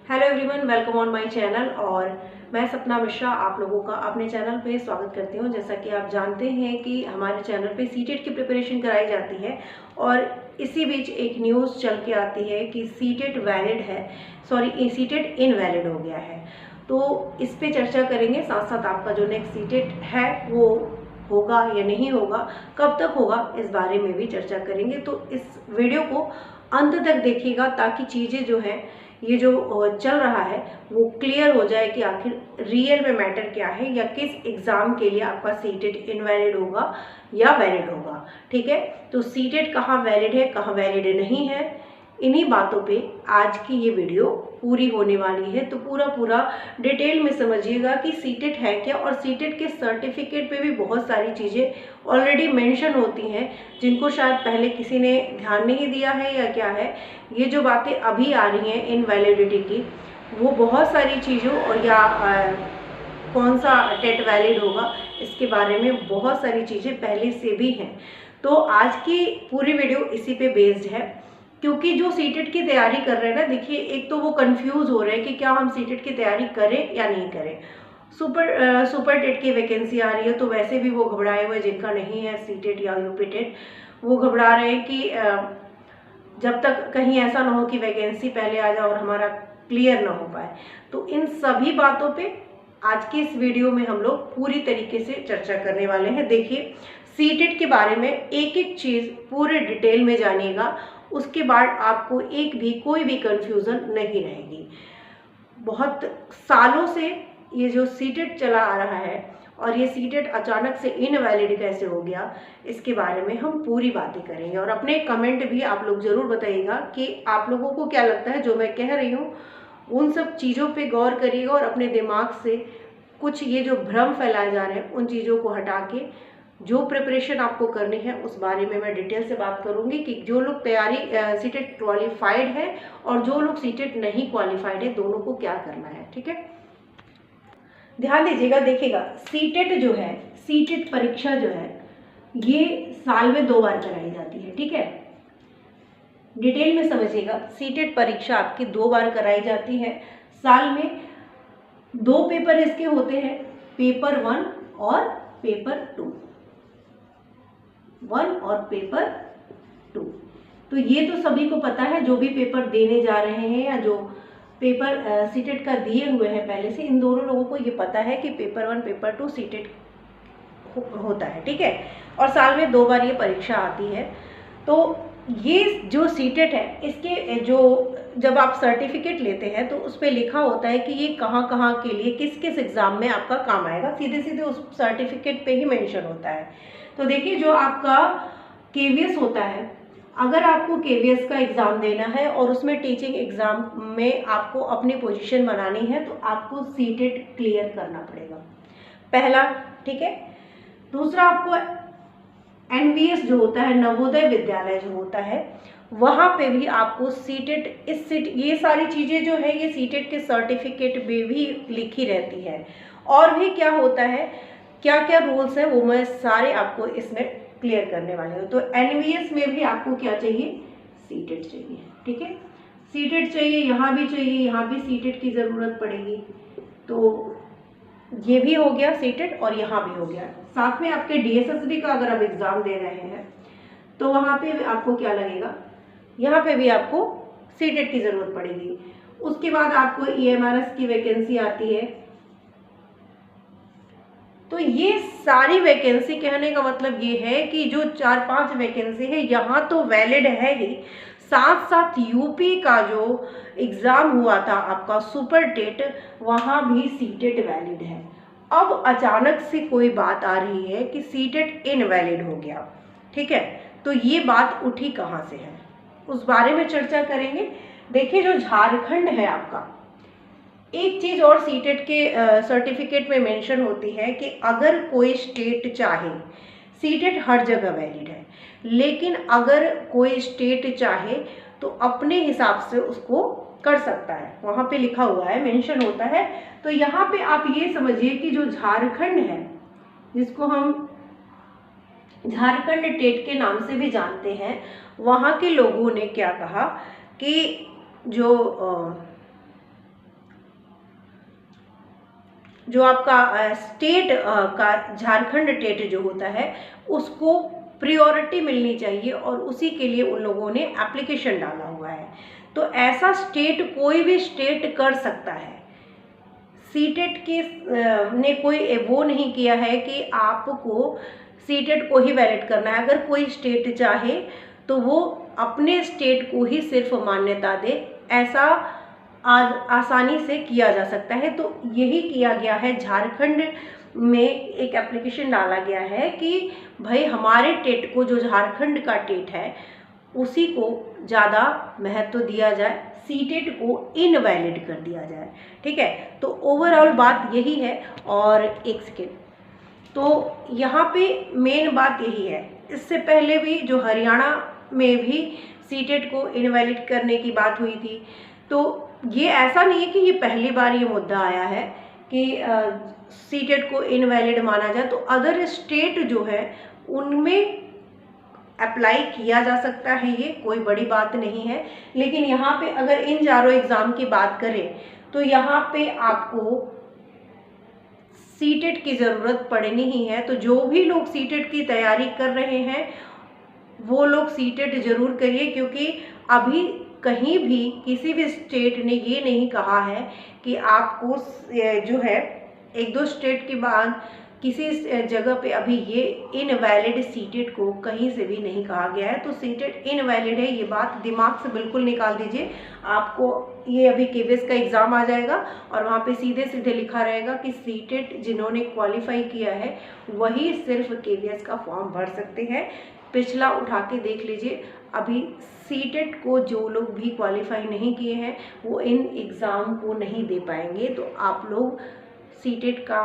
Hello everyone, welcome on my channel. और मैं सपना मिश्रा आप लोगों का अपने चैनल पे स्वागत करती हूँ। जैसा कि आप जानते हैं कि हमारे चैनल पे सीटेट की प्रिपरेशन कराई जाती है और इसी बीच एक न्यूज़ चल के आती है कि सीटेट वैलिड है, सॉरी सीटेट इनवैलिड हो गया है। तो इस पे चर्चा करेंगे, साथ साथ आपका जो नेक्स्ट सीटेट है वो होगा या नहीं होगा, कब तक होगा, इस बारे में भी चर्चा करेंगे। तो इस वीडियो को अंत तक देखिएगा ताकि चीज़ें जो है, ये जो चल रहा है वो क्लियर हो जाए कि आखिर रियल में मैटर क्या है या किस एग्ज़ाम के लिए आपका सीटेट इनवैलिड होगा या वैलिड होगा। ठीक है, तो सीटेट कहाँ वैलिड है, कहाँ वैलिड नहीं है, इन्हीं बातों पे आज की ये वीडियो पूरी होने वाली है। तो पूरा डिटेल में समझिएगा कि सीटेट है क्या, और सीटेट के सर्टिफिकेट पे भी बहुत सारी चीज़ें ऑलरेडी मेंशन होती हैं जिनको शायद पहले किसी ने ध्यान नहीं दिया है या क्या है। ये जो बातें अभी आ रही हैं इनवैलिडिटी की, वो बहुत सारी चीज़ों और या कौन सा टेट वैलिड होगा, इसके बारे में बहुत सारी चीज़ें पहले से भी हैं। तो आज की पूरी वीडियो इसी पे बेस्ड है, क्योंकि जो सीटेट की तैयारी कर रहे हैं ना, देखिए एक तो वो कंफ्यूज हो रहे हैं कि क्या हम सीटेट की तैयारी करें या नहीं करें। सुपर टेट की वैकेंसी आ रही है तो वैसे भी वो घबराए हुए, जिनका नहीं है सीटेट या यूपी टेट, वो घबरा रहे हैं कि जब तक कहीं ऐसा ना हो कि वैकेंसी पहले आ जाए और हमारा क्लियर ना हो पाए। तो इन सभी बातों पे आज की इस वीडियो में हम लोग पूरी तरीके से चर्चा करने वाले हैं। देखिए, सीटेट के बारे में एक एक चीज़ पूरे डिटेल में जानिएगा, उसके बाद आपको एक भी कोई भी कंफ्यूजन नहीं रहेगी। बहुत सालों से ये जो सीटेट चला आ रहा है और ये सीटेट अचानक से इनवैलिड कैसे हो गया, इसके बारे में हम पूरी बातें करेंगे। और अपने कमेंट भी आप लोग ज़रूर बताइएगा कि आप लोगों को क्या लगता है जो मैं कह रही हूँ। उन सब चीज़ों पे गौर करिएगा और अपने दिमाग से कुछ ये जो भ्रम फैलाए जा रहे हैं उन चीज़ों को हटा के जो प्रिपरेशन आपको करनी है उस बारे में मैं डिटेल से बात करूंगी कि जो लोग तैयारी सीटेट क्वालिफाइड है और जो लोग सीटेट नहीं क्वालिफाइड है, दोनों को क्या करना है। ठीक है, ध्यान दीजिएगा। देखिएगा, सीटेट जो है, सीटेट परीक्षा जो है, ये साल में 2 बार कराई जाती है। ठीक है, डिटेल में समझिएगा। सीटेट परीक्षा आपकी 2 बार कराई जाती है साल में। 2 पेपर इसके होते हैं, पेपर 1 और पेपर 2, 1 और पेपर 2। तो ये तो सभी को पता है, जो भी पेपर देने जा रहे हैं या जो पेपर सीटेट का दिए हुए हैं पहले से, इन दोनों लोगों को ये पता है कि पेपर 1 पेपर 2 सीटेट होता है। ठीक है, और साल में 2 बार ये परीक्षा आती है। तो ये जो सीटेट है, इसके जो जब आप सर्टिफिकेट लेते हैं तो उस पर लिखा होता है कि ये कहाँ कहाँ के लिए किस किस एग्ज़ाम में आपका काम आएगा, सीधे सीधे उस सर्टिफिकेट पे ही मेंशन होता है। तो देखिए, जो आपका केवीएस होता है, अगर आपको केवीएस का एग्ज़ाम देना है और उसमें टीचिंग एग्ज़ाम में आपको अपनी पोजीशन बनानी है तो आपको सीटेट क्लियर करना पड़ेगा, पहला। ठीक है, दूसरा, आपको एनवीएस जो होता है, नवोदय विद्यालय जो होता है, वहाँ पे भी आपको सीटेट, ये सारी चीज़ें जो है ये सीटेट के सर्टिफिकेट में भी लिखी रहती है। और भी क्या होता है, क्या क्या रूल्स हैं, वो मैं सारे आपको इसमें क्लियर करने वाले हूँ। तो एनवीएस में भी आपको क्या चाहिए, सीटेट चाहिए। ठीक है, सीटेट चाहिए, यहाँ भी चाहिए, यहाँ भी सीटेट की ज़रूरत पड़ेगी। तो ये भी हो गया सीटेट और यहाँ भी हो गया। साथ में आपके डीएसएसबी का अगर आप एग्ज़ाम दे रहे हैं तो वहाँ पे आपको क्या लगेगा, यहाँ पे भी आपको सीटेट की ज़रूरत पड़ेगी। उसके बाद आपको ईएमआरएस की वैकेंसी आती है। तो ये सारी वैकेंसी, कहने का मतलब ये है कि जो 4-5 वैकेंसी है यहाँ तो वैलिड है ही, साथ साथ यूपी का जो एग्ज़ाम हुआ था आपका सुपर टेट, वहाँ भी सीटेट वैलिड है। अब अचानक से कोई बात आ रही है कि सीटेट इनवैलिड हो गया। ठीक है, तो ये बात उठी कहाँ से है, उस बारे में चर्चा करेंगे। देखिए, जो झारखंड है आपका, एक चीज़ और सीटेट के सर्टिफिकेट में मेंशन होती है कि अगर कोई स्टेट चाहे, सीटेट हर जगह वैलिड है, लेकिन अगर कोई स्टेट चाहे तो अपने हिसाब से उसको कर सकता है, वहाँ पे लिखा हुआ है, मेंशन होता है। तो यहाँ पे आप ये समझिए कि जो झारखंड है, जिसको हम झारखंड टेट के नाम से भी जानते हैं, वहाँ के लोगों ने क्या कहा कि जो जो आपका स्टेट का झारखंड टेट जो होता है उसको प्रायोरिटी मिलनी चाहिए, और उसी के लिए उन लोगों ने एप्लीकेशन डाला हुआ है। तो ऐसा स्टेट कोई भी स्टेट कर सकता है। सीटेट के ने कोई वो नहीं किया है कि आपको सीटेट को ही वैलिड करना है। अगर कोई स्टेट चाहे तो वो अपने स्टेट को ही सिर्फ मान्यता दे, ऐसा आसानी से किया जा सकता है। तो यही किया गया है, झारखंड में एक एप्लीकेशन डाला गया है कि भाई हमारे टेट को, जो झारखंड का टेट है उसी को ज़्यादा महत्व दिया जाए, सीटेट को इनवैलिड कर दिया जाए। ठीक है, तो ओवरऑल बात यही है। और एक सेकेंड, तो यहाँ पे मेन बात यही है, इससे पहले भी जो हरियाणा में भी सीटेट को इनवैलिड करने की बात हुई थी। तो ये ऐसा नहीं है कि ये पहली बार ये मुद्दा आया है कि सीटेट को इनवैलिड माना जाए। तो अदर स्टेट जो है उनमें अप्लाई किया जा सकता है, ये कोई बड़ी बात नहीं है। लेकिन यहाँ पे अगर इन चारों एग्ज़ाम की बात करें तो यहाँ पे आपको सीटेट की ज़रूरत पड़नी ही है। तो जो भी लोग सीटेट की तैयारी कर रहे हैं वो लोग सीटेट ज़रूर करिए, क्योंकि अभी कहीं भी किसी भी स्टेट ने ये नहीं कहा है कि आपको जो है, एक दो स्टेट के बाद किसी जगह पे अभी ये इनवैलिड सीटेट को कहीं से भी नहीं कहा गया है। तो सीटेट इनवैलिड है, ये बात दिमाग से बिल्कुल निकाल दीजिए। आपको ये अभी केवीएस का एग्ज़ाम आ जाएगा और वहाँ पे सीधे सीधे लिखा रहेगा कि सीटेट जिन्होंने क्वालिफाई किया है वही सिर्फ केवीएस का फॉर्म भर सकते हैं। पिछला उठा के देख लीजिए, अभी सीटेट को जो लोग भी क्वालिफाई नहीं किए हैं वो इन एग्ज़ाम को नहीं दे पाएंगे। तो आप लोग सीटेट का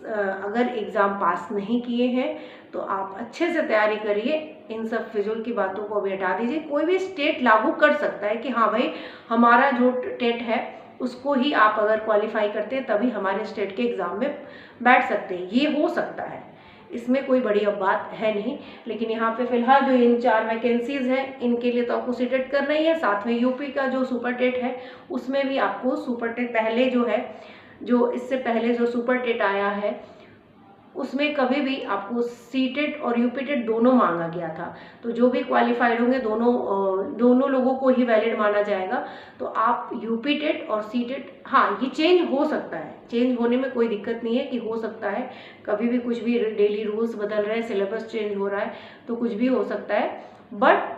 अगर एग्ज़ाम पास नहीं किए हैं तो आप अच्छे से तैयारी करिए। इन सब फिजूल की बातों को अभी हटा दीजिए। कोई भी स्टेट लागू कर सकता है कि हाँ भाई हमारा जो टेट है उसको ही आप अगर क्वालिफाई करते हैं तभी हमारे स्टेट के एग्ज़ाम में बैठ सकते हैं, ये हो सकता है, इसमें कोई बड़ी अब बात है नहीं। लेकिन यहाँ पे फिलहाल जो इन 4 वैकेंसीज़ हैं इनके लिए तो आपको सीटेट करना ही है। साथ में यूपी का जो सुपर टेट है उसमें भी आपको सुपर टेट, पहले जो है, जो इससे पहले जो सुपर टेट आया है उसमें कभी भी आपको सीटेट और यूपीटेट दोनों मांगा गया था। तो जो भी क्वालिफाइड होंगे दोनों लोगों को ही वैलिड माना जाएगा। तो आप यूपीटेट और सीटेट, हाँ ये चेंज हो सकता है, चेंज होने में कोई दिक्कत नहीं है कि हो सकता है कभी भी कुछ भी, डेली रूल्स बदल रहे हैं, सिलेबस चेंज हो रहा है तो कुछ भी हो सकता है। बट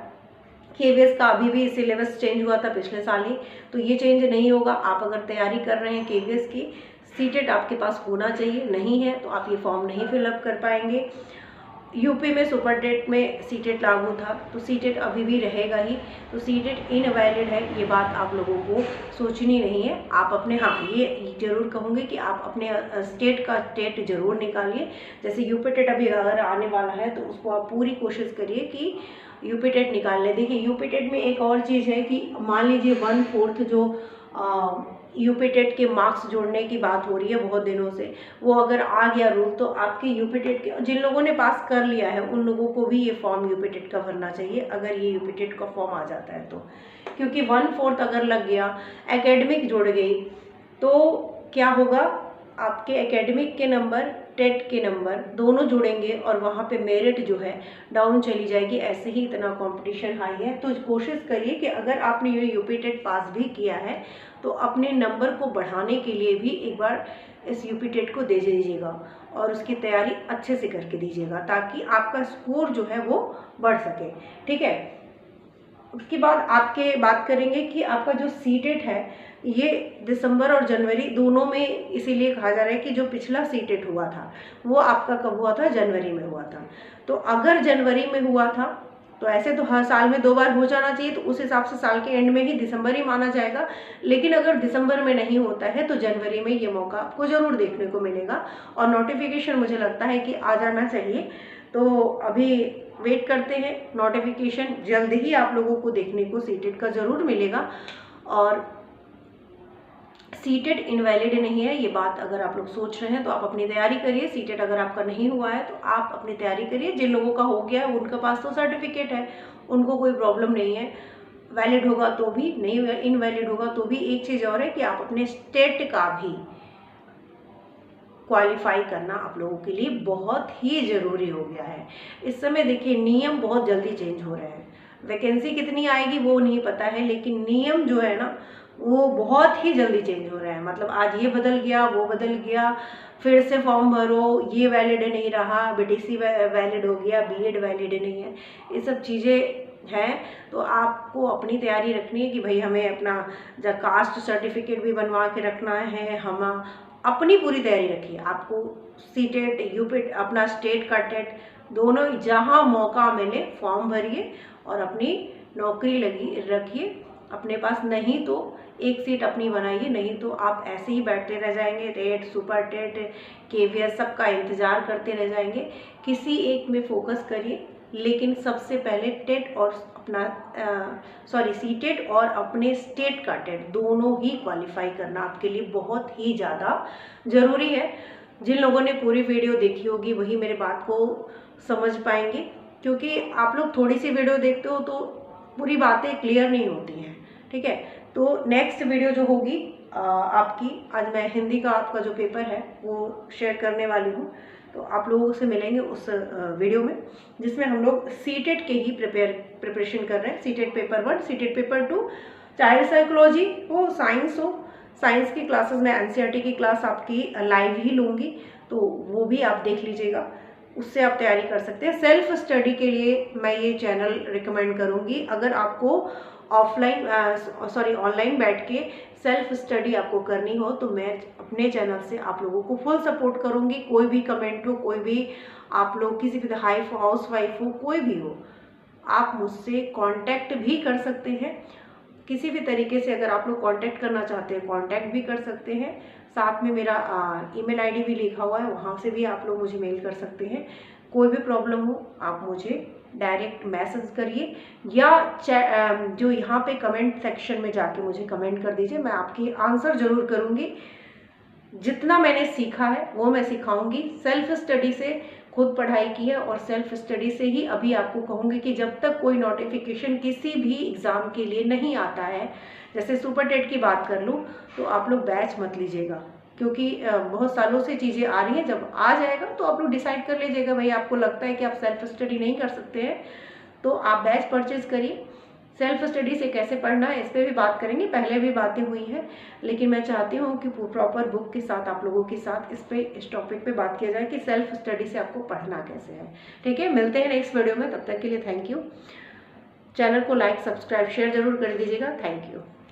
केवीएस का अभी भी सिलेबस चेंज हुआ था पिछले साल ही, तो ये चेंज नहीं होगा। आप अगर तैयारी कर रहे हैं केवीएस की, सीटेट आपके पास होना चाहिए, नहीं है तो आप ये फॉर्म नहीं फिलअप कर पाएंगे। यूपी में सुपर टेट में सीटेट लागू था तो सीटेट अभी भी रहेगा ही। तो सीटेट इनवैलिड है, ये बात आप लोगों को सोचनी नहीं है। आप अपने, हाँ ये जरूर कहूँगी कि आप अपने स्टेट का टेट जरूर निकालिए। जैसे यूपी टेट अभी अगर आने वाला है तो उसको आप पूरी कोशिश करिए कि यूपी टेट निकाल लें। देखिए यूपी टेट में एक और चीज़ है कि मान लीजिए 1/4 जो यूपी टेट के मार्क्स जोड़ने की बात हो रही है बहुत दिनों से, वो अगर आ गया रूल तो आपके यूपी टेट के जिन लोगों ने पास कर लिया है उन लोगों को भी ये फॉर्म यूपी टेट का भरना चाहिए अगर ये यूपी टेट का फॉर्म आ जाता है तो। क्योंकि 1/4 अगर लग गया, एकेडमिक जुड़ गई, तो क्या होगा, आपके एकेडमिक के नंबर, टेट के नंबर दोनों जुड़ेंगे और वहाँ पे मेरिट जो है डाउन चली जाएगी। ऐसे ही इतना कंपटीशन हाई है। तो कोशिश करिए कि अगर आपने ये यूपी टेट पास भी किया है तो अपने नंबर को बढ़ाने के लिए भी एक बार इस यूपी टेट को दे दीजिएगा और उसकी तैयारी अच्छे से करके दीजिएगा ताकि आपका स्कोर जो है वो बढ़ सके। ठीक है, उसके बाद आपके बात करेंगे कि आपका जो सीटेट है ये दिसंबर और जनवरी दोनों में इसीलिए कहा जा रहा है कि जो पिछला सीटेट हुआ था वो आपका कब हुआ था, जनवरी में हुआ था। तो अगर जनवरी में हुआ था तो ऐसे तो हर साल में 2 बार हो जाना चाहिए, तो उस हिसाब से साल के एंड में ही दिसंबर ही माना जाएगा। लेकिन अगर दिसंबर में नहीं होता है तो जनवरी में ये मौका आपको ज़रूर देखने को मिलेगा और नोटिफिकेशन मुझे लगता है कि आ जाना चाहिए। तो अभी वेट करते हैं, नोटिफिकेशन जल्द ही आप लोगों को देखने को सीटेट का ज़रूर मिलेगा। और सीटेट इनवैलिड नहीं है, ये बात अगर आप लोग सोच रहे हैं तो आप अपनी तैयारी करिए। सीटेट अगर आपका नहीं हुआ है तो आप अपनी तैयारी करिए। जिन लोगों का हो गया है उनके पास तो सर्टिफिकेट है, उनको कोई प्रॉब्लम नहीं है। वैलिड होगा तो भी, नहीं इनवैलिड होगा तो भी। एक चीज़ और है कि आप अपने स्टेट का भी क्वालिफाई करना आप लोगों के लिए बहुत ही ज़रूरी हो गया है। इस समय देखिए नियम बहुत जल्दी चेंज हो रहे हैं, वैकेंसी कितनी आएगी वो नहीं पता है, लेकिन नियम जो है ना वो बहुत ही जल्दी चेंज हो रहे हैं। मतलब आज ये बदल गया, वो बदल गया, फिर से फॉर्म भरो, ये वैलिड नहीं रहा, बीटीसी वैलिड हो गया, बीएड वैलिड नहीं है, ये सब चीज़ें हैं। तो आपको अपनी तैयारी रखनी है कि भाई हमें अपना कास्ट सर्टिफिकेट भी बनवा के रखना है, हम अपनी पूरी तैयारी रखिए। आपको सीटेट, यूपीट, अपना स्टेट का टेट दोनों जहाँ मौका मिले फॉर्म भरिए और अपनी नौकरी लगी रखिए अपने पास। नहीं तो एक सीट अपनी बनाइए, नहीं तो आप ऐसे ही बैठते रह जाएंगे, टेट, सुपर टेट, केवीएस सबका इंतज़ार करते रह जाएंगे। किसी एक में फोकस करिए, लेकिन सबसे पहले टेट और अपना सीटेट और अपने स्टेट का टेट दोनों ही क्वालिफाई करना आपके लिए बहुत ही ज़्यादा ज़रूरी है। जिन लोगों ने पूरी वीडियो देखी होगी वही मेरे बात को समझ पाएंगे, क्योंकि आप लोग थोड़ी सी वीडियो देखते हो तो पूरी बातें क्लियर नहीं होती हैं, ठीक है। तो नेक्स्ट वीडियो जो होगी आपकी, आज मैं हिंदी का आपका जो पेपर है वो शेयर करने वाली हूँ, तो आप लोगों से मिलेंगे उस वीडियो में, जिसमें हम लोग सीटेट के ही प्रिपरेशन कर रहे हैं। CTET paper 1, CTET paper 2, child psychology हो, साइंस हो, साइंस की क्लासेस में एनसीईआरटी की क्लास आपकी लाइव ही लूँगी, तो वो भी आप देख लीजिएगा, उससे आप तैयारी कर सकते हैं। सेल्फ स्टडी के लिए मैं ये चैनल रिकमेंड करूँगी। अगर आपको ऑनलाइन बैठ के सेल्फ स्टडी आपको करनी हो तो मैं अपने चैनल से आप लोगों को फुल सपोर्ट करूँगी। कोई भी कमेंट हो, कोई भी आप लोग किसी भी हाउस वाइफ हो, कोई भी हो, आप मुझसे कांटेक्ट भी कर सकते हैं। किसी भी तरीके से अगर आप लोग कांटेक्ट करना चाहते हैं कांटेक्ट भी कर सकते हैं। साथ में मेरा ईमेल आईडी भी लिखा हुआ है, वहाँ से भी आप लोग मुझे मेल कर सकते हैं। कोई भी प्रॉब्लम हो आप मुझे डायरेक्ट मैसेज करिए, या जो यहाँ पे कमेंट सेक्शन में जाके मुझे कमेंट कर दीजिए, मैं आपकी आंसर ज़रूर करूँगी। जितना मैंने सीखा है वो मैं सिखाऊंगी। सेल्फ स्टडी से खुद पढ़ाई की है और सेल्फ स्टडी से ही अभी आपको कहूँगी कि जब तक कोई नोटिफिकेशन किसी भी एग्ज़ाम के लिए नहीं आता है, जैसे सुपर टेट की बात कर लूँ, तो आप लोग बैच मत लीजिएगा, क्योंकि बहुत सालों से चीज़ें आ रही हैं। जब आ जाएगा तो आप लोग डिसाइड कर लीजिएगा, भाई आपको लगता है कि आप सेल्फ स्टडी नहीं कर सकते हैं तो आप बैच परचेज करिए। सेल्फ स्टडी से कैसे पढ़ना है इस पर भी बात करेंगे, पहले भी बातें हुई हैं, लेकिन मैं चाहती हूँ कि प्रॉपर बुक के साथ आप लोगों के साथ इस टॉपिक पे बात किया जाए कि सेल्फ स्टडी से आपको पढ़ना कैसे है। ठीक है, मिलते हैं नेक्स्ट वीडियो में, तब तक के लिए थैंक यू। चैनल को लाइक, सब्सक्राइब, शेयर जरूर कर दीजिएगा। Thank you.